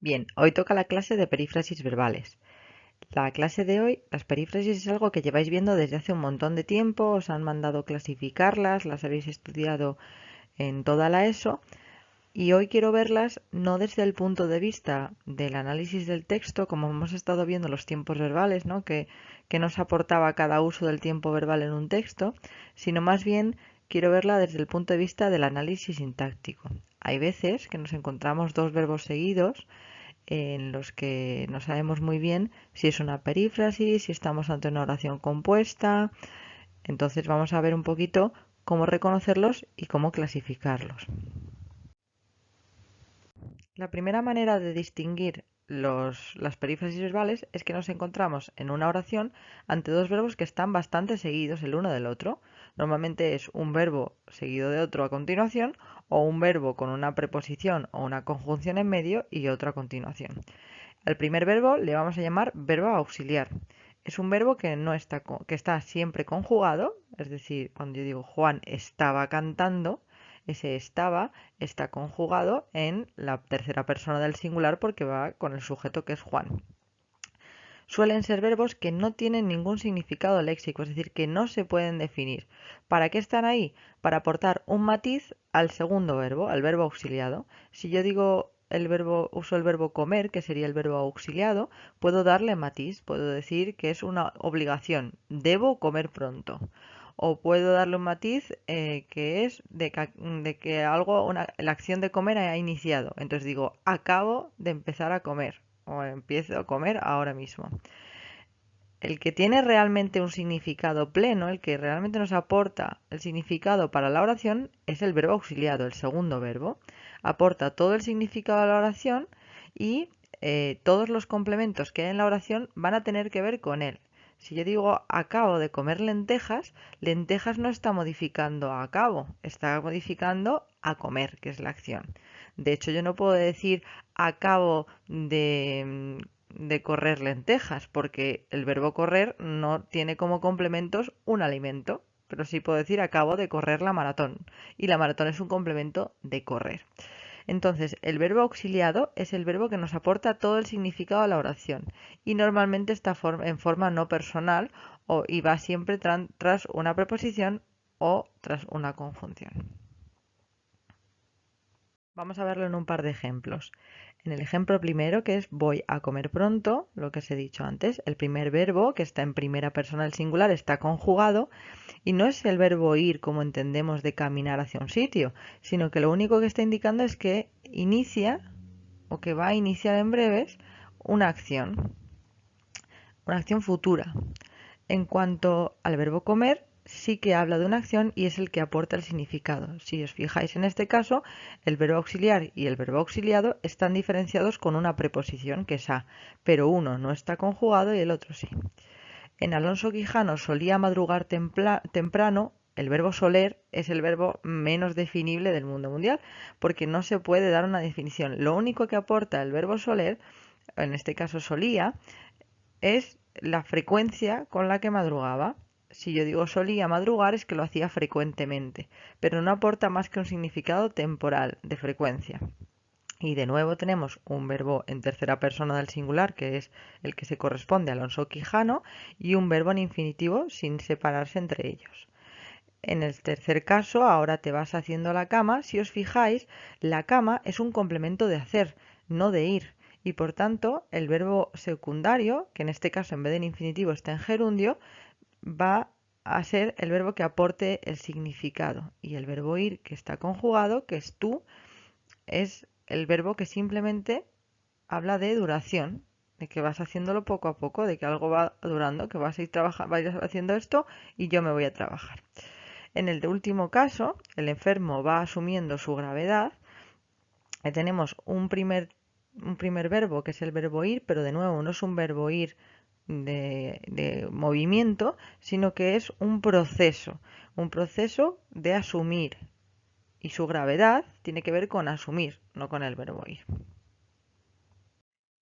Bien, hoy toca la clase de perífrasis verbales. La clase de hoy, las perífrasis es algo que lleváis viendo desde hace un montón de tiempo, os han mandado clasificarlas, las habéis estudiado en toda la ESO y hoy quiero verlas no desde el punto de vista del análisis del texto, como hemos estado viendo los tiempos verbales, ¿no? Que nos aportaba cada uso del tiempo verbal en un texto, sino más bien quiero verla desde el punto de vista del análisis sintáctico. Hay veces que nos encontramos dos verbos seguidos en los que no sabemos muy bien si es una perífrasis, si estamos ante una oración compuesta. Entonces vamos a ver un poquito cómo reconocerlos y cómo clasificarlos. La primera manera de distinguir las perífrasis verbales es que nos encontramos en una oración ante dos verbos que están bastante seguidos el uno del otro. Normalmente es un verbo seguido de otro a continuación o un verbo con una preposición o una conjunción en medio y otro a continuación. Al primer verbo le vamos a llamar verbo auxiliar. Es un verbo que no está, que está siempre conjugado, es decir, cuando yo digo Juan estaba cantando, ese estaba está conjugado en la tercera persona del singular porque va con el sujeto que es Juan. Suelen ser verbos que no tienen ningún significado léxico, es decir, que no se pueden definir. ¿Para qué están ahí? Para aportar un matiz al segundo verbo, al verbo auxiliado. Si yo digo uso el verbo comer, que sería el verbo auxiliado, puedo darle matiz, puedo decir que es una obligación, debo comer pronto. O puedo darle un matiz que es de que algo, la acción de comer ha iniciado. Entonces digo, acabo de empezar a comer o empiezo a comer ahora mismo. El que tiene realmente un significado pleno, el que realmente nos aporta el significado para la oración, es el verbo auxiliado, el segundo verbo. Aporta todo el significado a la oración y todos los complementos que hay en la oración van a tener que ver con él. Si yo digo acabo de comer lentejas, lentejas no está modificando a acabo, está modificando a comer, que es la acción. De hecho, yo no puedo decir acabo de correr lentejas, porque el verbo correr no tiene como complementos un alimento, pero sí puedo decir acabo de correr la maratón, y la maratón es un complemento de correr. Entonces, el verbo auxiliado es el verbo que nos aporta todo el significado a la oración y normalmente está en forma no personal y va siempre tras una preposición o tras una conjunción. Vamos a verlo en un par de ejemplos. En el ejemplo primero, que es voy a comer pronto, lo que os he dicho antes, el primer verbo, que está en primera persona del singular, está conjugado y no es el verbo ir como entendemos de caminar hacia un sitio, sino que lo único que está indicando es que inicia o que va a iniciar en breves una acción futura. En cuanto al verbo comer, sí que habla de una acción y es el que aporta el significado. Si os fijáis en este caso, el verbo auxiliar y el verbo auxiliado están diferenciados con una preposición que es a, pero uno no está conjugado y el otro sí. En Alonso Quijano solía madrugar temprano. El verbo soler es el verbo menos definible del mundo mundial porque no se puede dar una definición. Lo único que aporta el verbo soler, en este caso solía, es la frecuencia con la que madrugaba. Si yo digo solía madrugar es que lo hacía frecuentemente, pero no aporta más que un significado temporal de frecuencia. Y de nuevo tenemos un verbo en tercera persona del singular, que es el que se corresponde a Alonso Quijano, y un verbo en infinitivo sin separarse entre ellos. En el tercer caso, ahora te vas haciendo la cama. Si os fijáis, la cama es un complemento de hacer, no de ir. Y por tanto, el verbo secundario, que en este caso en vez de en infinitivo está en gerundio, va a ser el verbo que aporte el significado. Y el verbo ir, que está conjugado, que es tú, es el verbo que simplemente habla de duración, de que vas haciéndolo poco a poco, de que algo va durando, que vas a ir haciendo esto y yo me voy a trabajar. En el último caso, el enfermo va asumiendo su gravedad. Tenemos un primer verbo que es el verbo ir, pero de nuevo no es un verbo ir de movimiento, sino que es un proceso de asumir. Y su gravedad tiene que ver con asumir, no con el verbo ir.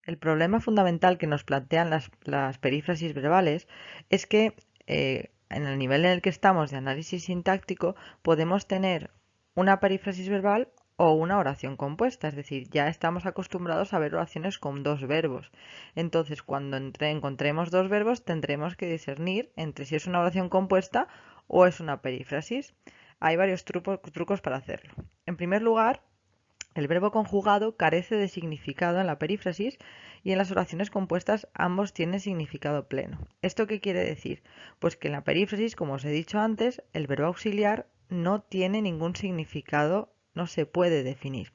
El problema fundamental que nos plantean las perífrasis verbales es que en el nivel en el que estamos de análisis sintáctico podemos tener una perífrasis verbal o una oración compuesta, es decir, ya estamos acostumbrados a ver oraciones con dos verbos. Entonces, cuando encontremos dos verbos, tendremos que discernir entre si es una oración compuesta o es una perífrasis. Hay varios trucos para hacerlo. En primer lugar, el verbo conjugado carece de significado en la perífrasis y en las oraciones compuestas ambos tienen significado pleno. ¿Esto qué quiere decir? Pues que en la perífrasis, como os he dicho antes, el verbo auxiliar no tiene ningún significado, no se puede definir.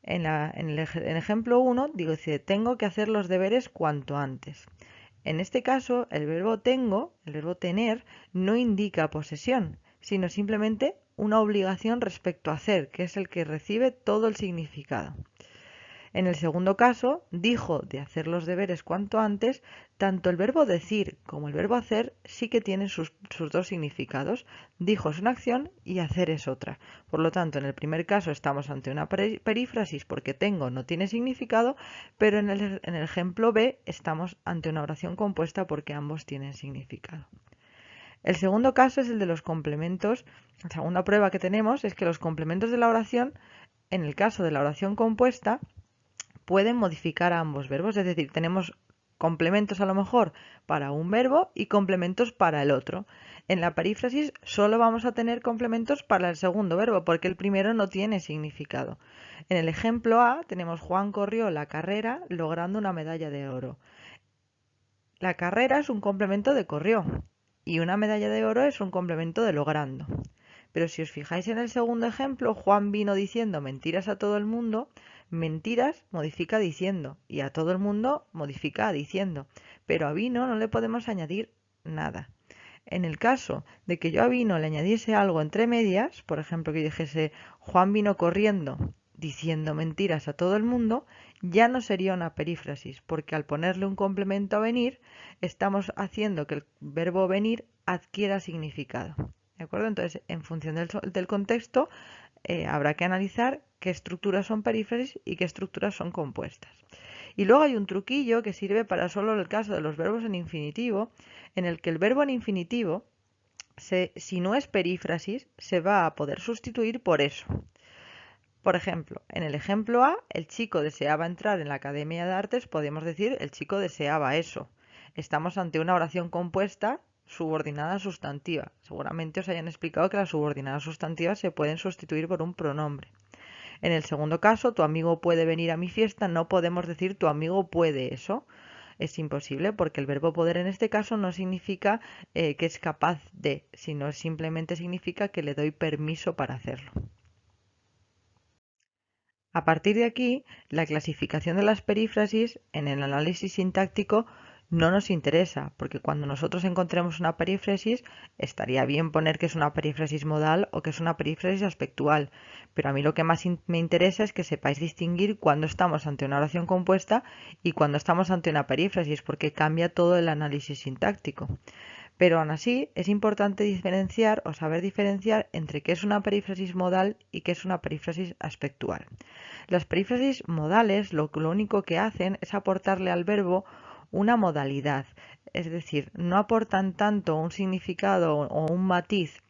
En el ejemplo 1 dice, tengo que hacer los deberes cuanto antes. En este caso, el verbo tengo, el verbo tener, no indica posesión, sino simplemente una obligación respecto a hacer, que es el que recibe todo el significado. En el segundo caso, dijo de hacer los deberes cuanto antes, tanto el verbo decir como el verbo hacer sí que tienen sus dos significados. Dijo es una acción y hacer es otra. Por lo tanto, en el primer caso estamos ante una perífrasis porque tengo no tiene significado, pero en el ejemplo B estamos ante una oración compuesta porque ambos tienen significado. El segundo caso es el de los complementos. La segunda prueba que tenemos es que los complementos de la oración, en el caso de la oración compuesta, pueden modificar a ambos verbos, es decir, tenemos complementos a lo mejor para un verbo y complementos para el otro. En la perífrasis solo vamos a tener complementos para el segundo verbo porque el primero no tiene significado. En el ejemplo A tenemos Juan corrió la carrera logrando una medalla de oro. La carrera es un complemento de corrió y una medalla de oro es un complemento de logrando. Pero si os fijáis en el segundo ejemplo, Juan vino diciendo mentiras a todo el mundo. Mentiras modifica diciendo y a todo el mundo modifica diciendo, pero a vino no le podemos añadir nada. En el caso de que yo a vino le añadiese algo entre medias, por ejemplo que dijese Juan vino corriendo diciendo mentiras a todo el mundo, ya no sería una perífrasis, porque al ponerle un complemento a venir, estamos haciendo que el verbo venir adquiera significado. ¿De acuerdo? Entonces, en función del contexto, habrá que analizar qué estructuras son perífrasis y qué estructuras son compuestas. Y luego hay un truquillo que sirve para solo el caso de los verbos en infinitivo, en el que el verbo en infinitivo, si no es perífrasis, se va a poder sustituir por eso. Por ejemplo, en el ejemplo A, el chico deseaba entrar en la Academia de Artes, podemos decir el chico deseaba eso. Estamos ante una oración compuesta subordinada sustantiva. Seguramente os hayan explicado que las subordinadas sustantivas se pueden sustituir por un pronombre. En el segundo caso, tu amigo puede venir a mi fiesta, no podemos decir tu amigo puede eso. Es imposible porque el verbo poder en este caso no significa que es capaz de, sino simplemente significa que le doy permiso para hacerlo. A partir de aquí, la clasificación de las perífrasis en el análisis sintáctico no nos interesa, porque cuando nosotros encontremos una perífrasis, estaría bien poner que es una perífrasis modal o que es una perífrasis aspectual, pero a mí lo que más me interesa es que sepáis distinguir cuando estamos ante una oración compuesta y cuando estamos ante una perífrasis, porque cambia todo el análisis sintáctico. Pero aún así es importante diferenciar o saber diferenciar entre qué es una perífrasis modal y qué es una perífrasis aspectual. Las perífrasis modales lo único que hacen es aportarle al verbo una modalidad, es decir, no aportan tanto un significado o un matiz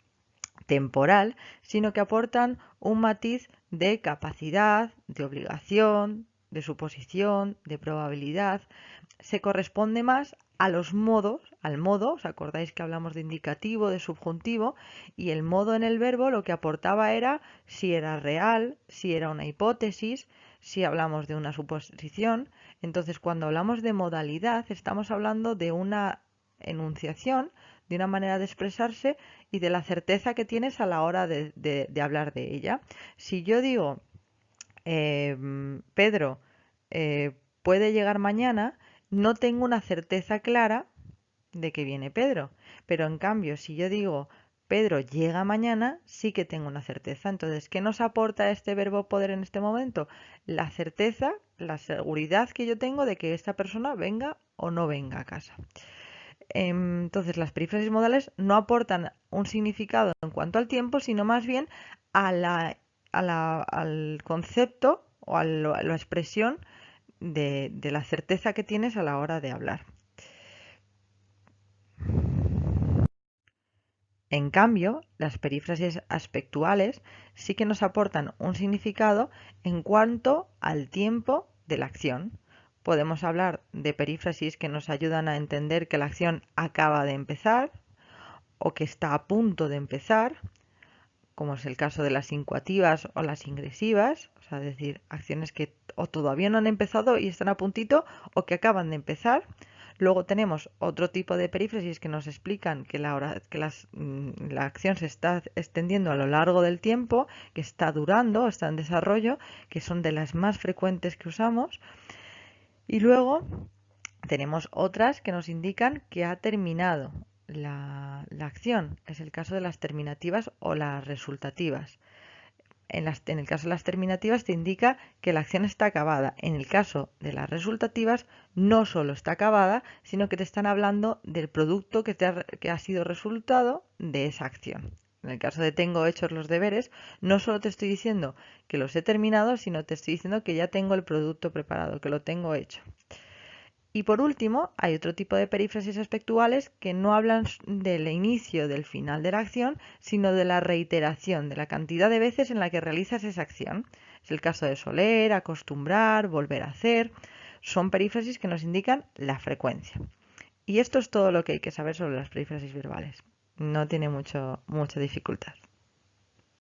temporal, sino que aportan un matiz de capacidad, de obligación, de suposición, de probabilidad. Se corresponde más a los modos, al modo, ¿os acordáis que hablamos de indicativo, de subjuntivo? Y el modo en el verbo lo que aportaba era si era real, si era una hipótesis, si hablamos de una suposición. Entonces, cuando hablamos de modalidad, estamos hablando de una enunciación, de una manera de expresarse y de la certeza que tienes a la hora de hablar de ella. Si yo digo, Pedro puede llegar mañana, no tengo una certeza clara de que viene Pedro. Pero en cambio, si yo digo Pedro llega mañana, sí que tengo una certeza. Entonces, ¿qué nos aporta este verbo poder en este momento? La certeza, la seguridad que yo tengo de que esta persona venga o no venga a casa. Entonces, las perífrasis modales no aportan un significado en cuanto al tiempo, sino más bien al concepto o a la expresión de la certeza que tienes a la hora de hablar. En cambio, las perífrasis aspectuales sí que nos aportan un significado en cuanto al tiempo de la acción. Podemos hablar de perífrasis que nos ayudan a entender que la acción acaba de empezar o que está a punto de empezar, como es el caso de las incoativas o las ingresivas, o sea, es decir, acciones que o todavía no han empezado y están a puntito o que acaban de empezar. Luego tenemos otro tipo de perífrasis que nos explican que la acción se está extendiendo a lo largo del tiempo, que está durando, está en desarrollo, que son de las más frecuentes que usamos. Y luego tenemos otras que nos indican que ha terminado la acción. Es el caso de las terminativas o las resultativas. En el caso de las terminativas te indica que la acción está acabada. En el caso de las resultativas no solo está acabada, sino que te están hablando del producto que ha sido resultado de esa acción. En el caso de tengo hechos los deberes, no solo te estoy diciendo que los he terminado, sino te estoy diciendo que ya tengo el producto preparado, que lo tengo hecho. Y por último, hay otro tipo de perífrasis aspectuales que no hablan del inicio, del final de la acción, sino de la reiteración, de la cantidad de veces en la que realizas esa acción. Es el caso de soler, acostumbrar, volver a hacer. Son perífrasis que nos indican la frecuencia. Y esto es todo lo que hay que saber sobre las perífrasis verbales. No tiene mucha dificultad.